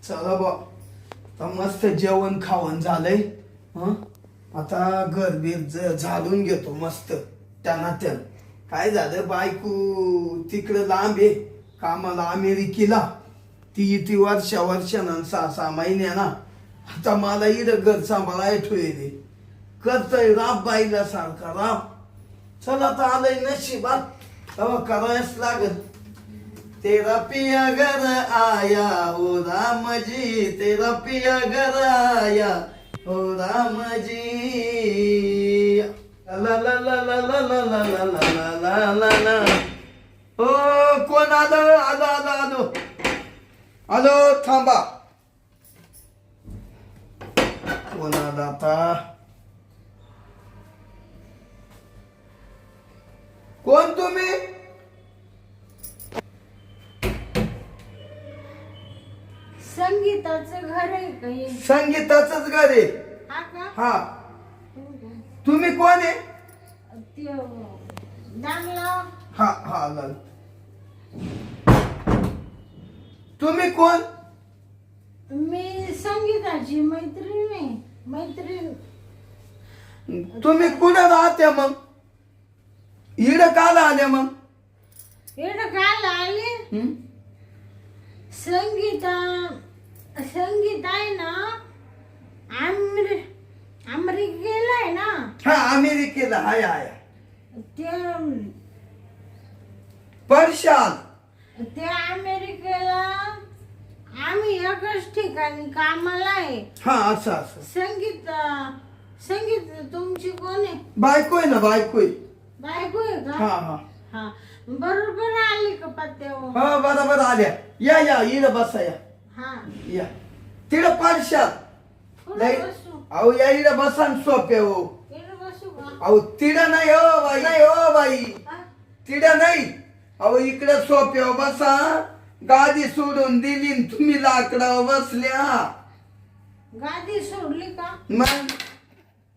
चला बा, आता मस्त जेवण खावण झालंय. हं? आता घर बीर झाडून घेतो मस्त त्यांना. काय झालं, बायको तिकडे लांब आहे कामाला अमेरिकेला. ती वर्षानं 6-6 महिन्याना. आता मला इकडं घर सांभाळाय ठेवले. करतोय राब बाईला सारखा राब. चला आता आलंय नशिबात, तेव्हा करायच लागत. तेरा पिया घर आया ओ राम जी, तेरा पिया घर आया ओ राम जी. ला ला ला ला ला ला ला ला ला ला ला ला. ओ कोण आलं? आलो आलो आलो आलो, थांबा. कोण आलं आता? कोण तुम्ही? संगीताचं घर आहे का हे? संगीताचंच घर आहे. हा का? हा. तुम्ही कोण आहे? ते दामला. हा हा लाल. तुम्ही कोण? मी संगीताची मैत्रीण आहे. मैत्रीण. तुम्ही कुठे राहत्या मग? इकडं काला आल्या मग? एवढं काय आले? हं? संगीता आहे ना, अमेरिकेला आहे ना. हा अमेरिकेला. हाय हाय. ते परशाल. ते अमेरिकेला आम्ही एकच ठिकाणी कामाला आहे. हा असं असं. संगीत तुमची कोण आहे? बायको आहे ना, बायको आहे. बायको आहे हा का? हा हा, बरोबर आली का पत्त्यावर? हा बरोबर आल्या. या या इकडं बसा या. हा. या तिकडं परशाल. कुठं बसू? अहो या इकडं बसा न सोपे हो. इकडं बसू का? अहो तिडं नाही हो बाई, नाही हो बाई, हा? तिडं नाही. अहो इकडं सोप्यावर बसा. गादी सोडून दिली न तुम्ही लाकडावर बसल्या. गादी सोडली का? मग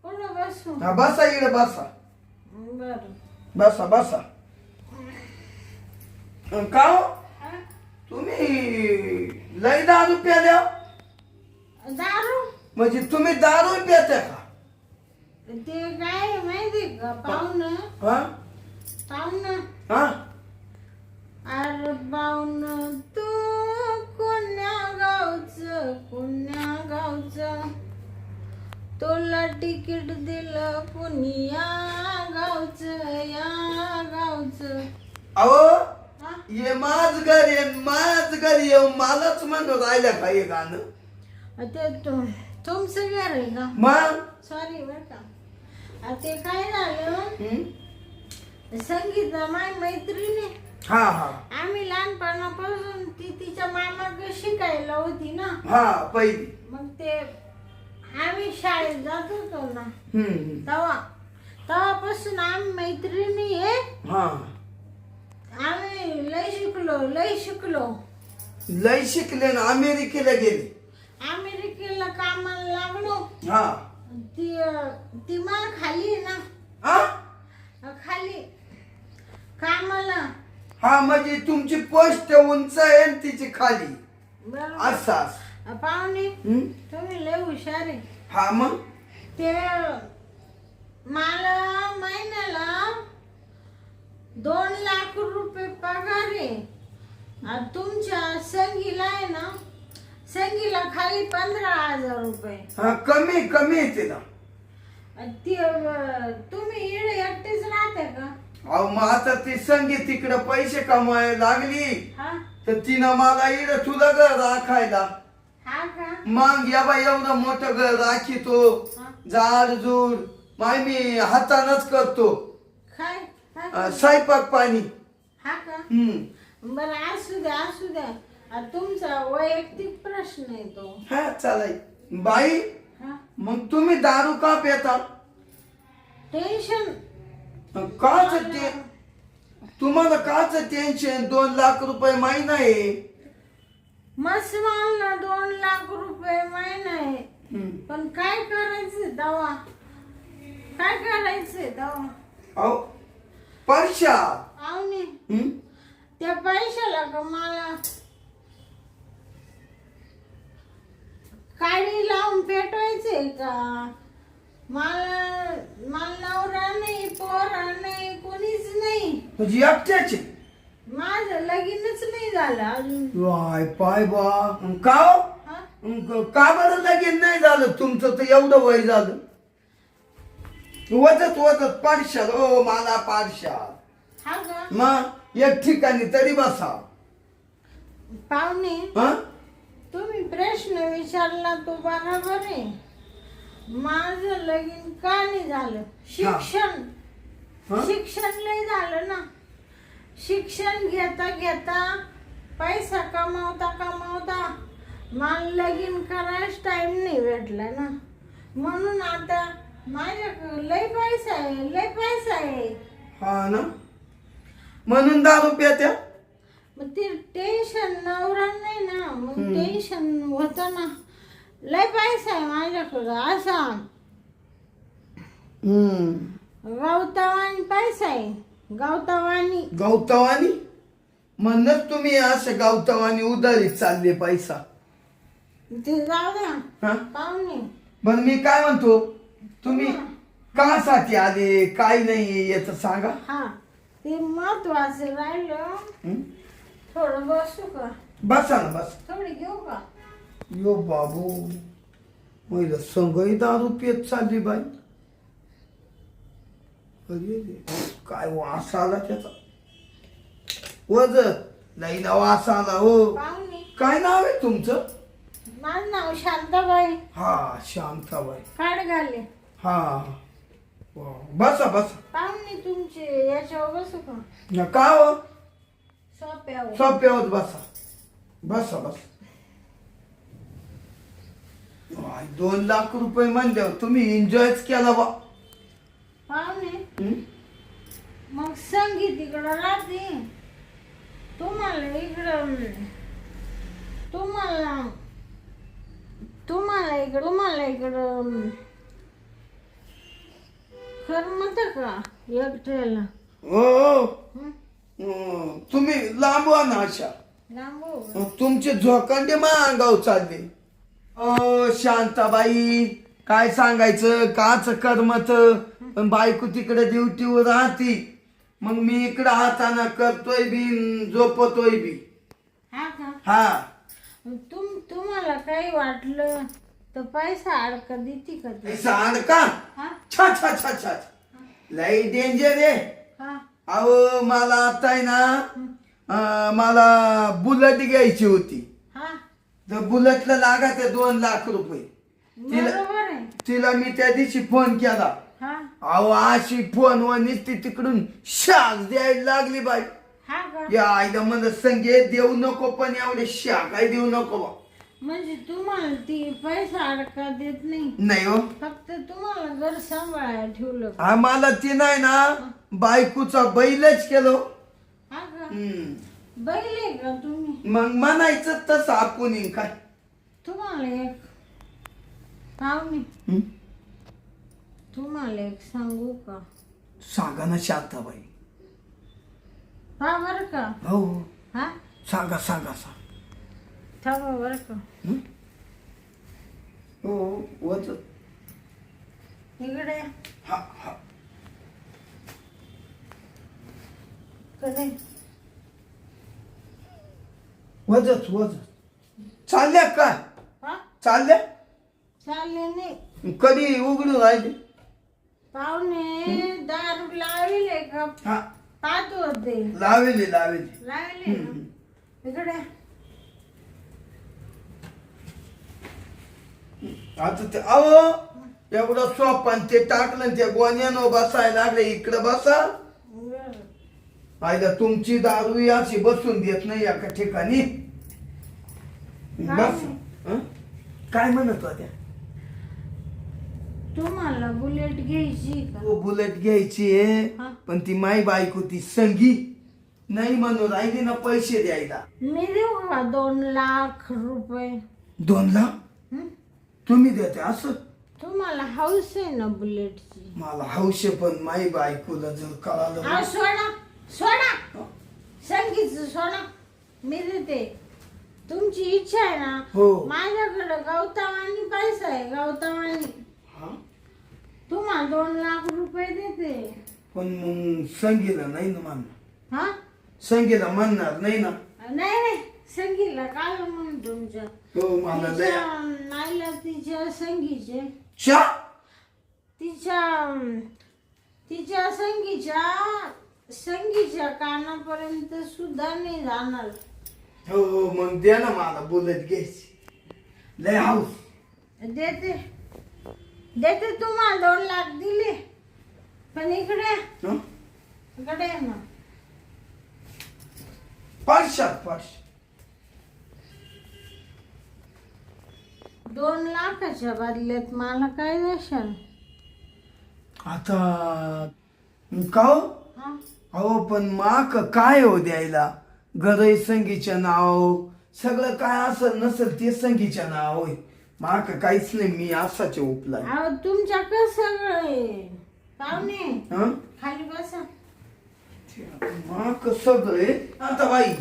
कुठं बसू? हा बसा इकडे बसा. बर. बसा बसा. का हो? हा? तुम्ही लय दारू प्याल्या? दारू? म्हणजे तुम्ही दारू प्यात्या का? ते काय माहिती का पाहुणं? हा हा. अरे पाहुणं तू कोण्या गावचं, तुला तिकीट दिलं कुणी या गावचं. अहो हा? ये माझ घर येऊन मलाच म्हणून राहिल्या का हे गाणं? ते तुमचं घर आहे का? मग सॉरी बर का. ते काय झालं, हं? संगीता माय मैत्रिणी. हा हा आम्ही लहानपणापासून ती तिच्या मामाकडे शिकायला होती ना. हा पहिली. मग ते आम्ही शाळेत जात होतो ना, हम्म तेव्हापासून आम्ही मैत्रिणी आहे. हा. आम्ही लय शिकलो. लय शिकले ना, अमेरिकेला गेले. अमेरिकेला कामाला लागलो. हा ती मला खाली आहे ना, हा खाली कामाला. हा म्हणजे तुमची पोस्ट उंच आहे आणि तिची खाली. बरोबर. असं पाहुणे हं? तुम्ही लय हुशार आहे. हा मग ते मला महिन्याला 2 लाख रुपये पगार आहे. आणि तुमच्या संगीला आहे ना, संगीला खाली 15,000 रुपये. हा कमी येते ना. ती तुम्ही इकडे एकटेच राहते का? अहो मग आता ती संगीत तिकडे पैसे कमवायला लागली हा? तर तिनं मला इकडे तुला घर राखायला. हा का? मग या बाई एवढं मोठं घर राखीतो, हा? झाड झूड माय मी हातानच करतो. काय काय? स्वयंपाक पाणी. हा का? बरं असू द्या. तुमचा वैयक्तिक प्रश्न आहे तो. हा चालाय. बाई हा? मग तुम्ही दारू का पिता? टेन्शन. काच ते तुम्हाला काच टेन्शन? 2 लाख रुपये महिना आहे. मसवाला 2 लाख रुपये महिना आहे. पण काय करायचंय दवा? अहो परशा. आवनी त्या पैशाला का मला काडी लावून पेटवायचे का? मला नवरा नाही, पोरा नाही, कोणीच नाही. म्हणजे एकट्याचे माझं लगीनच नाही झालं अजून. वाय पाय बा का हो? हा? का बरं लगीन नाही झालं तुमचं? तर एवढं वय झालं. वजत पाडशाल हो मला पाडशाल. हा का? मग एक ठिकाणी तरी बसा. पाहुणे, हा तुम्ही प्रश्न विचारला तो बरोबर आहे. माझं लगीन का नाही झालं? शिक्षण हा? शिक्षण नाही झालं ना. शिक्षण घेता घेता पैसा कमावता मला लगीन करायच टाइम नाही भेटला ना. म्हणून आता माझ्याकडे लय पैसा आहे. हा ना, म्हणून दारू प्यात्या. मग ते टेन्शन नवरा नाही ना, मग टेन्शन होत ना. लय पैसा आहे माझ्याकडं असा गवतावानी पैसा आहे. गवतावानी म्हणूनच तुम्ही असं गवतावानी उधारी चालले पैसा. ते जाऊ द्या हा? पाहुणे. पण मी काय म्हणतो, तुम्ही कासाठी आले काय नाही याच सांगा. हा, ते महत्वाचं राहिलं. हं? थोडं बसू का? बसा ना बस. थोडी घेऊ का? यो बाबू, महिला संगही दारू पित चालली बाई. अरे रे, काय वास आला त्याचा. वजत लईला वास आला हो. पाहुणे, काय नाव आहे तुमचं? माझं नाव शांताबाई. हा, शांताबाई. काढ घाले. हा वा, बसा बसा. पाहुणे, तुमचे याच्यावर बसू का? का हो? सोप्यावर. सोप्यावर बसा. बसा बसा. 2 लाख रुपये म्हणल्यावर तुम्ही एन्जॉयच केला बा. पाहुणे, हं? मग संगीत इकडं राहते. तुम्हाला इकडं करमत का एकट्याला? हो हं? तुम्ही लांबवा ना अशा. लांबू. तुमचे झोकांडे मांगाव चालले. शांताबाई, काय सांगायचं काच करमत. पण बायको तिकडे ड्युटीवर राहती, मग मी इकडं हाताना करतोय बी झोपतोय बी. हा का? हा, तुम्हाला काही वाटलं तर पैसा अडका देते का ते? सांग का? हा? छा छा छा छा, लई डेंजर आहे. हा? अहो मला आता आहे ना, मला बुलेट घ्यायची होती. हा? तर बुलेटला लागायचे 2 लाख रुपये. बरोबर आहे. तिला मी त्या दिवशी फोन केला. हा? अहो अशी फोनवर नुसती तिकडून शाक द्यायला लागली बाई. हा का? या आईला म्हणलं संगीत देऊ नको, पण एवढे शाक काय देऊ नको बा. म्हणजे तुम्हाला ती पैसा अडका देत नाही, नाही हो, फक्त तुम्हाला घर सांभाळायला ठेवलं. आम्हाला ती नाही ना बायकोचा बैलच केलो. हा का? हम्म. बैल आहे का तुम्ही? मग म्हणायचं तसं आपण काय. तुम्हाला एक पाहुणे, हम्म? तुम्हाला एक सांगू का? सांगा ना शांताबाई. हा, बर का? हो हा, सांगा सांगा सांगा. थांबा बर का. हं? हो वच. इकडे हा हा. कडे. वजच वजच चालल्या काय? हा, चालल्या चालले नाही. कधी उघडून राहिले? पाहुणे दारू लावले का? हा, पाहत होते. लावेली लावेली. लावले ना? इकडे. आता ते अहो एवढं सोपान ते टाकलं त्या गोण्यानं बसायला लागले. इकडं बसा. बरं. आयला तुमची दारू अशी बसून देत नाही एका ठिकाणी. बस. हं? काय म्हणत होत्या? तुम्हाला बुलेट घ्यायची का? हो, बुलेट घ्यायची आहे, हा. पण ती माई बायको ती संगी नाही म्हणून राहिली ना पैसे द्यायला. मी देऊ का 2 लाख रुपये? 2 लाख हं? तुम्ही देते असं? तुम्हाला हाऊस आहे ना बुलेटची? मला हौशे, पण माई बायकोला जर कळालं. हा, सोडा सोडा. संगीत सोडा, मी देते. तुमची इच्छा आहे ना हो. माझ्याकडे गौतमानी पैसा आहे गौतमानी हा तुम्हाला 2 लाख रुपये देते पण मग संगीला नाही ना मानणार, हा संगीला म्हणणार नाही ना. नाही नाही संगीला काय म्हणून तुमच्या हो मला लय तिच्या नाईला तिच्या संगीचे चा तिच्या तिच्या संगीच्या कानापर्यंत सुद्धा नाही जाणार. हो हो मग द्या ना मला बुलेट घ्यायची लय हाऊस. देते देते तुम्हाला 2 लाख दिले पण इकडे हं? इकडे ये ना पाचशात 2 लाखाच्या बदल्यात मला काय देशाल आता का हो? हा अहो पण माक काय हो द्यायला, गरज संगीच्या नाव सगळं काय असं नसेल ते संगीच्या नाव होय. माक काहीच नाही, मी असाचे उपला. अहो तुमच्याकडे सगळं आहे पाहुणे हं? खाली बसा. माक सगळे आता बाई,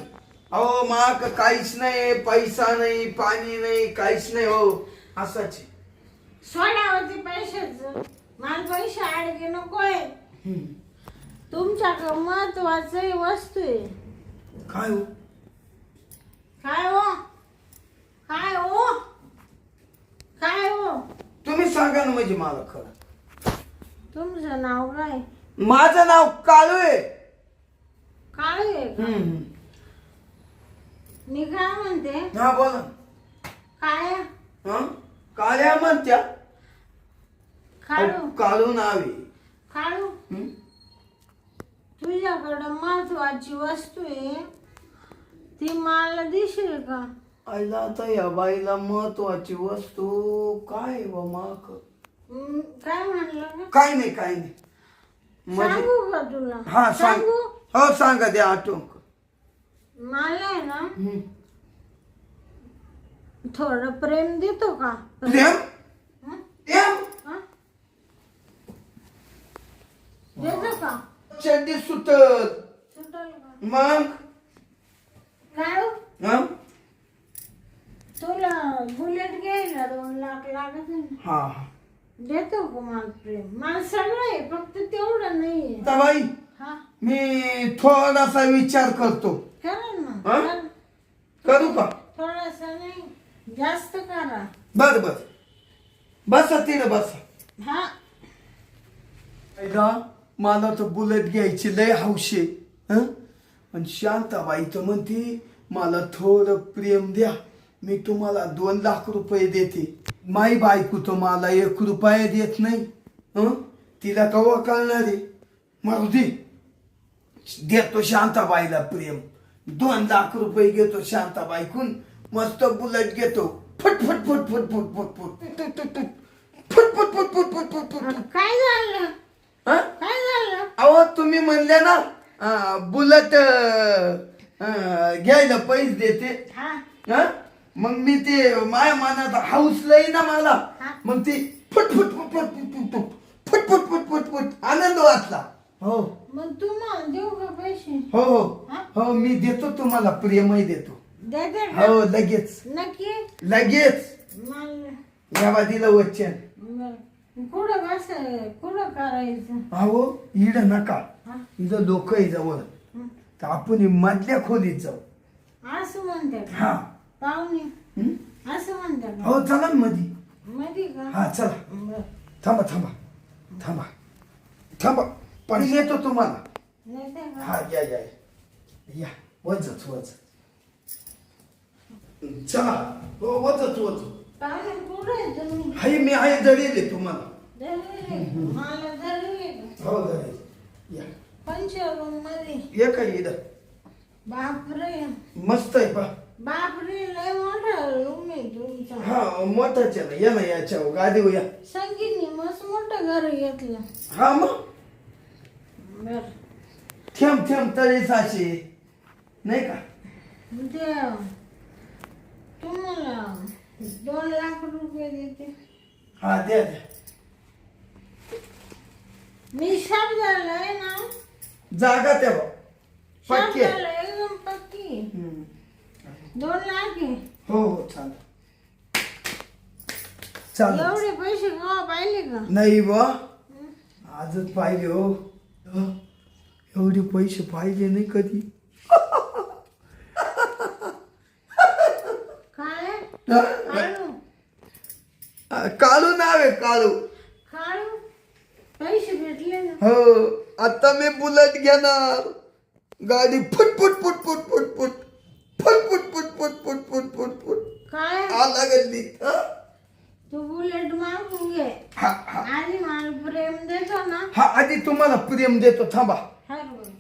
अहो माक काहीच नाही, पैसा नाही, पाणी नाही, काहीच नाही हो, असाचे. सोडावं ते पैशाचं, मला पैसे अडके नकोय. तुमच्याकडे महत्वाचं वस्तू आहे. काय हो? काय हो काय हो काय हो तुम्ही सांगा ना म्हणजे मला खरं. तुमचं नाव काय? माझं नाव काळू आहे. काळू आहे का? मी काय म्हणते हा बोला. काय हं? काळ्या म्हणत्या. काळू अहो, काळू नाव आहे. काळू हं? तुझ्याकडं महत्वाची वस्तू आहे ती मला दिसेल का? आईला आता या बाईला महत्वाची वस्तू काय व माक काय म्हणलं का? काय नाही काय नाही म्हणजे सांगू का तुला? हा सांग. सांगू हो सांगा द्या आठवण. मला आहे ना थोडं प्रेम देतो का? प्रेम हं? प्रेम हं? देतो का? चड्डी सुटत सुटेल का? मग काळू हं? तुला बुलेट घ्यायला 2 लाख लागत आहे ना. हा हा. देतो का मला प्रेम? मला सगळं आहे फक्त तेवढं नाहीये. आता बाई हा मी थोडासा विचार करतो. करा ना. हं? करा. करू का? थोडासा नाही जास्त करा. बर बर बसा तिला बसा. हा आईला मला तर बुलेट घ्यायची लय हौशी आहे. हं? पण शांताबाई तर म्हणती मला थोडं प्रेम द्या, मी तुम्हाला 2 लाख रुपये देते. माई बायको तर मला 1 रुपया देत नाही. हं? तिला कवा कळणार आहे? मारू दे, देतो शांताबाईला प्रेम. 2 लाख रुपये घेतो शांताबाईकून, मस्त बुलेट घेतो. फट फट फट फट फट फट फट फट फट फट फट फट फट फट. काय झालं? हं? काय झालं? अहो तुम्ही म्हणले ना बुलेट घ्यायला पैसे देते. हा हं? मग मी ते माया मनात हाऊस लई ना मला, हा. मग ती फुट फुट फुट फुट फुट फुट फुट फुट फुट फुट फुट आनंद वाटला. हो मग तुम्हाला देऊ का पैसे? हो हो हा? हो मी देतो तुम्हाला, प्रेमही देतो. देते का? हो लगेच नक्की? लगेच मला या दिलं वचन. बरं. कुठं बस कुठं करायचं? अहो इड नका, हा? इथं लोक आहे जवळ, हं. तर आपण ही मधल्या खोलीत जाऊ. असं म्हणते का? हा पाहुणे हं? असं म्हणते का? हो चला ना मधी. मध्ये का? हा चला. बरं. थांबा थांबा थांबा थांबा, पाणी येतो तुम्हाला. देते का? हा या या या, वजच वज. चला हो वजच वज. पाहुणे कुठं आहे तुम्ही? हाय मी आहे जडेल तुम्हाला. धरले. मला धरले का? हो जडेल या. पंचरूम मध्ये. ये काय इथं बापरे मस्त आहे पा. बापरे लय मोठा रूम आहे तुमचा. हा मोठाच आहे ना, या ना याच्या गादीवर या. संगीतनी मस्त मोठं घर घेतलं. हा मग बर थेंब थेंब तळे साचे नाही का. ते तुम्हाला 2 लाख रुपये देते. हा द्या द्या. मी शब्दाला आहे ना, जागा त्या बा पक्की आहे. शब्दाला एकदम पक्की. हम्म. 2 लाख आहे. हो हो चालेल चालेल. एवढे पैसे केव्हा पाहिले का? नाही बा आजच पाहिले हो. एवढे पैसे पाहिले नाही कधी. काय हा? काळू काळू नाव आहे काळू. काळू पैसे भेटले ना. हो आता मी बुलेट घेणार. गाडी फुट फुट फुट फुट फुट फुट फुट फुट फुट फुट फुट फुट फुट फुट काय आला गल्ली. तू बुलेट मागून घे. हा हा आधी मला प्रेम देतो ना. हा आधी तुम्हाला प्रेम देतो थांबा. हा बरं.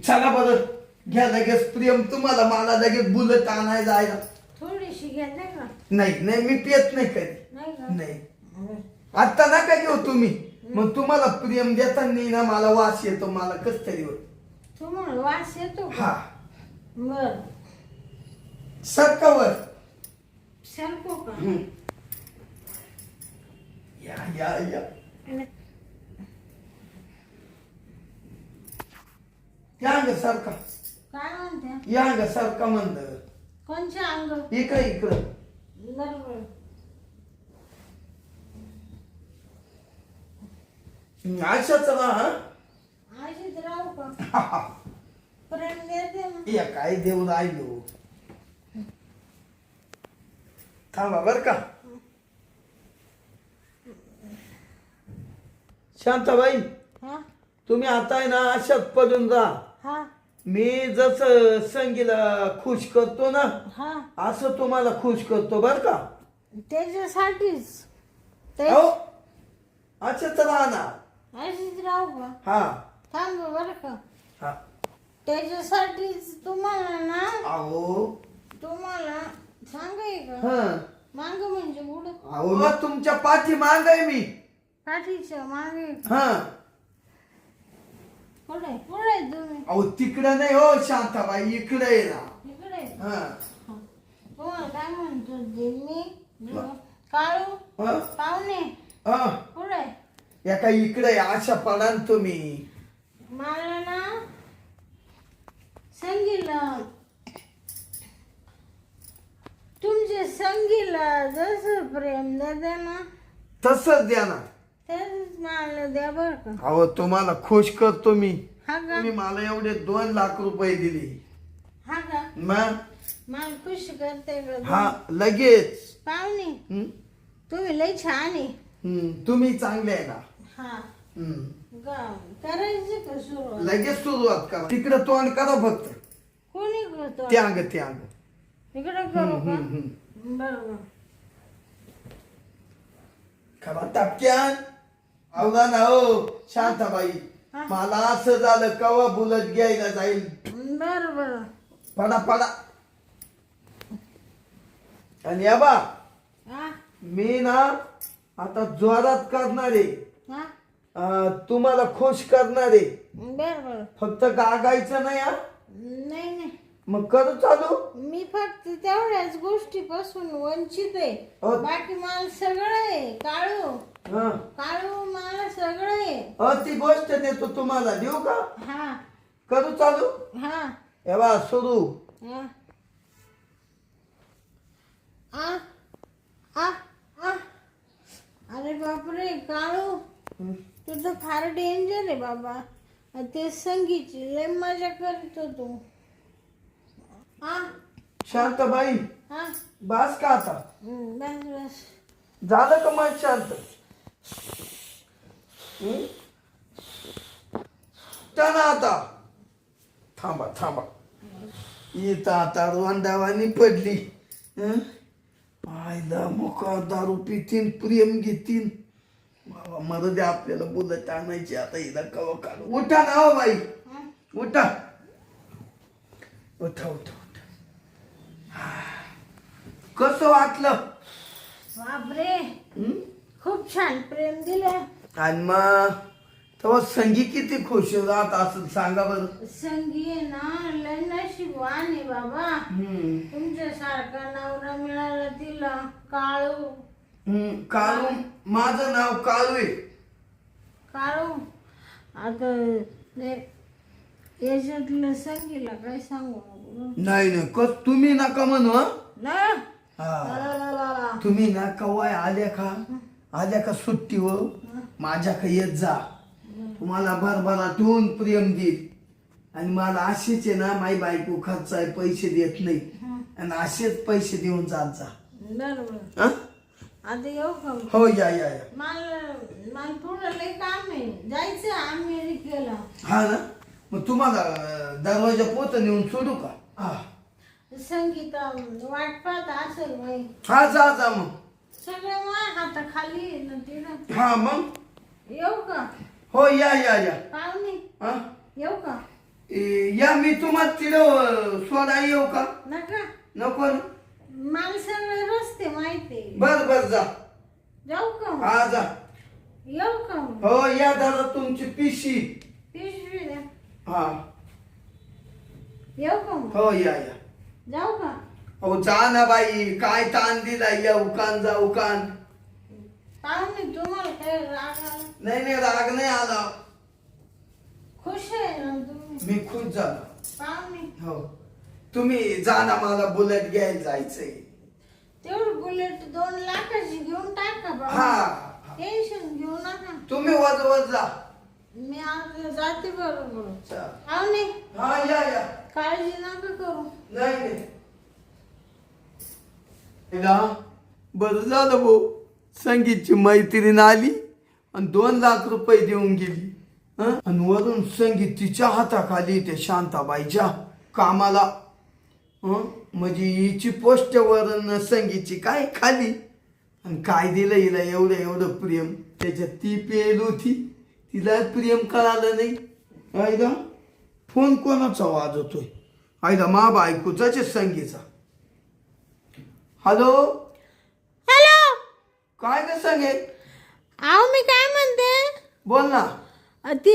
चला बरं घ्या लगेच प्रेम तुम्हाला. मला लगेच बुलेट आणायला जायला. थोडीशी घेते का? नाही नाही मी पियत नाही कधी. नाही का? नाही बरं. आता नका घेऊ तुम्ही. मग तुम्हाला प्रेम देताना ना मला वास येतो. मला कस तरी होत. तुम्हाला वास येतो का? हा बर सरकावर. सरको का? या या या या ग सरका. काय म्हणते? या ग सरका म्हणलं. कोणचे अंग? इकडे इकडं. बरोबर. अशाच ना. अशीच राहू का? हा प्रेम देते ना. या काय देऊ राहिलो. थांबा बर का. शांताबाई हा तुम्ही आता आहे ना अशाच पडून राहा. हा मी जसं संगीला खुश करतो ना हा असं तुम्हाला खुश करतो बर का. त्याच्यासाठीच हो अशाच राहा ना. अशीच राहू का? हा थांब बरं का. हा त्याच्यासाठीच तुम्हाला ना. अहो तुम्हाला सांगाय का? हा माग म्हणजे पुढं. अहो मग तुमच्या पाठी माग आहे मी. पाठीच्या मागे. हा पुढे पुढे तुम्ही. अहो तिकडं नाही हो शांताबाई इकडे आहे ना. इकडे. हा तुम्हाला काय म्हणतो ते मी काळू हा? पाहुणे हा पुढे. या काय इकडे आशा पडाल तुम्ही. मला ना संगीला तुमच्या संगीला जसं प्रेम देते ना तसंच द्या ना. तसंच मला द्या बरं का. अहो तुम्हाला खुश करतो मी. हा का? तुम्ही मला एवढे 2 लाख रुपये दिले. हा का? मग मला खुश करते का? हा लगेच. पाहुणे हं? तुम्ही लई छान आहे. तुम्ही चांगले आहे ना. हा हं. करायचं का सुरुवात? लगेच सुरुवात करा. तिकडं तोंड करा फक्त. कोणी करतो? ते अंग ते अंग. इकडे करू का? हं. बरोबर. खरा टपक्यान आवला ना हो शांताबाई. हा. मला असं झालं कवा बुलेट घ्यायला जाईल. बरोबर. पडा पडा. आणि या बा हा मी ना आता जोरात करणार आहे. हा तुम्हाला खुश करणार आहे. बरोबर. फक्त गागायचं नाही हा. नाही नाही मग करू चालू. मी फक्त तेवढ्याच गोष्टीपासून वंचित आहे. अ. बाकी मला सगळं आहे. काळू हा काळू मला सगळं आहे. ती गोष्ट देतो तुम्हाला. देऊ का. हा करू चालू. हा हे बा सुरू. हा आ आ आ अरे बापरे काळू तू तर फार डेंजर आहे बाबा. ते संगीची लय मजा करतो तू. हा शांताबाई हा बास का आता. बस बस. झालं का मन शांत. ना आता थांबा थांबा. इथं आता रोंदावानी पडली. आईला मोका दारू पितीन प्रेम घेतीन. बाबा मरू दे आपल्याला बुलेट आणायची आता. हिला कवा काढू. उठा ना हो बाई उठा उठा उठा उठा. कसं वाटलं. बापरे खूप छान प्रेम दिलं. आणि मग तेव्हा संगी किती खुश राहत असेल सांगा बरं. संगी आहे ना लय नशीबवान आहे बाबा. तुमच्यासारखा नवरा मिळाला तिला. काळू काळू माझं नाव काळू आहे. काळू आता याच्यातलं संगीला काय सांगू नको. नाही कस तुम्ही नका म्हणू हं? नाही हा. तुम्ही ना कवाय आल्या का सुट्टीवर माझ्याकडे येत जा. तुम्हाला भरभराटून प्रेम देईल. आणि मला असेच आहे ना, माई बायको खर्च आहे पैसे देत नाही, आणि असेच पैसे देऊन जात जा. बरोबर. हं? आता येऊ का? हो या मला थोडं लय काम आहे, जायचं अमेरिकेला. हा ना, मग तुम्हाला दरवाजा पोत नेऊन सोडू का? हा संगीता वाट पाहत असेल बाई. हा जा मग. सगळं माझ्या हाताखाली आहे ना तिला. हा मग येऊ का? हो या पाहुणे हा येऊ का? या, मी तुम्हाला तिथं सोडा येऊ का? नका, नको ना. मला सगळे रस्ते माहिती. बर जा. जाऊ का? हा जा. येऊ का? हो या दादा, तुमची पिशी. पिशवी द्या. हा येऊ का? हो या. जाऊ का? हो जा ना बाई, काय ताण दिला, येऊ कान जाऊ कान. पाहुणे तुम्हाला काय राग आला? नाही राग नाही आला, खुश आहे ना तुम्ही? मी खुश झालो. पाहुणे हो तुम्ही जा ना, मला बुलेट घ्यायला जायचंय. तेवढं बुलेट 2 लाखाची घेऊन टाका बा. हा टेन्शन घेऊ नका. तुम्ही वज जा. मी आज जाते बरोबर. चा. पाहुणे हा या. काळजी नका करू. नाही बरं झालं भाऊ, संगीतची मैत्रीण आली आणि 2 लाख रुपये देऊन गेली. आणि वरून संगीत तिच्या हाताखाली ते शांताबाईच्या कामाला. म्हणजे हिची पोस्ट वरून संगीतची काय खाली, आणि काय दिलं हिला एवढं प्रेम. त्याच्यात ती पेल होती, तिला प्रेम कळालं नाही. आयदा फोन कोणाचा वाजवतोय? आयदा मा बायकोचाच आहे, संगीचा. हॅलो काय ग संगे? आहो मी काय म्हणते, बोल ना. ती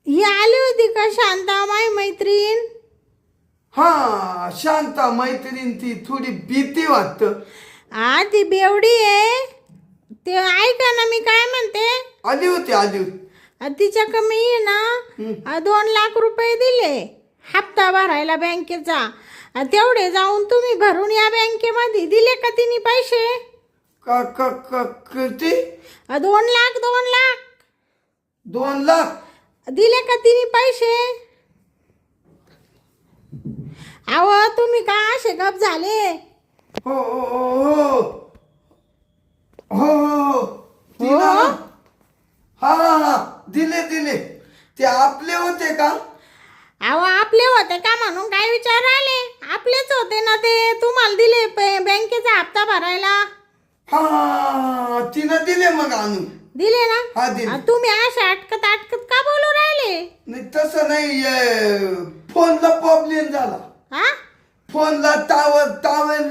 ही आली होती का शांता माय मैत्रीण? हा शांता मैत्रीण, ती थोडी भीती वाटत. हा ती बेवडी आहे. ते ऐका ना मी काय म्हणते. आली होती. तिच्या कमी ना 2 लाख रुपये दिले हप्ता भरायला बँकेचा. तेवढे जाऊन तुम्ही भरून या बँकेमध्ये. दिले का तिने पैसे? किती? 2 लाख 2 लाख दिले का तिने पैसे? अहो तुम्ही का असे गप झाले? हो तिनं हा दिले. ते आपले होते का? अहो आपले होते का म्हणून काय विचार आले? आपलेच होते ना ते. तुम्हाला दिले बँकेचा हप्ता भरायला. हा तिनं दिले मग आणून. दिले ना? हा दिले. तुम्ही असे अटकत का बोलू राहिले? नाही तसं नाही, फोनला प्रॉब्लेम झाला. हा फोनला टावर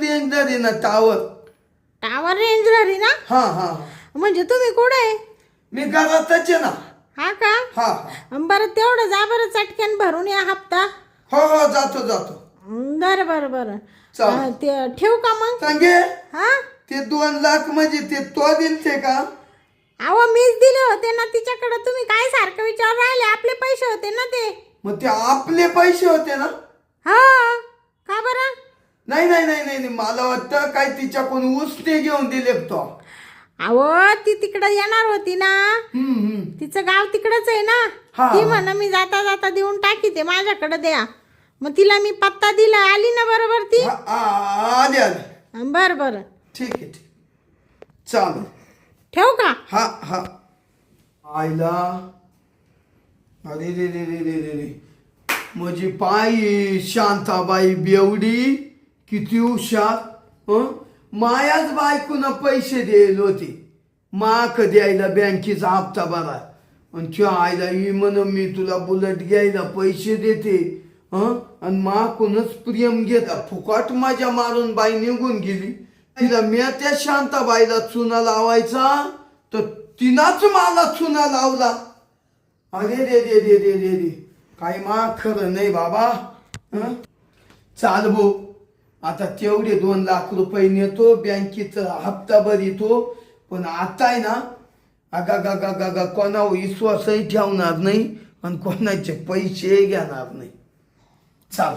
रेंज धरी ना, टावर रेंज धरी ना? हा म्हणजे तुम्ही कुठे? मी घरातच आहे ना. हा का? हा बरं तेवढं जा बरं, चटक्यान भरून या हप्ता. हो जातो. बरं चालेल. ते ठेवू का मग? सांगे हा ते 2 लाख म्हणजे ते तो दिलते का? अहो मीच दिले होते ना तिच्याकडे. तुम्ही काय सारखं विचार राहिले? आपले पैसे होते ना ते. मग ते आपले पैसे होते ना? हा का बरं? नाही मला वाटतं काय तिच्याकडून उसने घेऊन दिले तो. अहो ती तिकडे येणार होती ना. तिचं गाव तिकडच आहे ना. हा. ती म्हणा मी जाता देऊन टाकी, ते माझ्याकडे द्या. मग तिला मी पत्ता दिला, आली ना बरोबर ती. आले. बरं ठीक आहे चालू. ठेवू का? हा आईला अरे माझी पायी शांताबाई बेवडी किती हुशार. मायाच बायकोनं पैसे द्यायला होते माक द्यायला बँकेचा हप्ता भराय. आणि त्या आईला ही म्हण मी तुला बुलेट घ्यायला पैसे देते. आणि माकूनच प्रेम घेता. फुकाट माझ्या मारून बाई निघून गेली. तिला मी त्या शांताबाईला चुना लावायचा तर तिनाच मला चुना लावला. अरे रे काय मा खरं नाही बाबा. चाल भाऊ, आता तेवढे 2 लाख रुपये नेतो, बँकेचा हप्ता भरितो. पण आता आहे ना, अगा कोणावर विश्वासही ठेवणार नाही. आणि कोणाचे पैसे घेणार नाही. चाल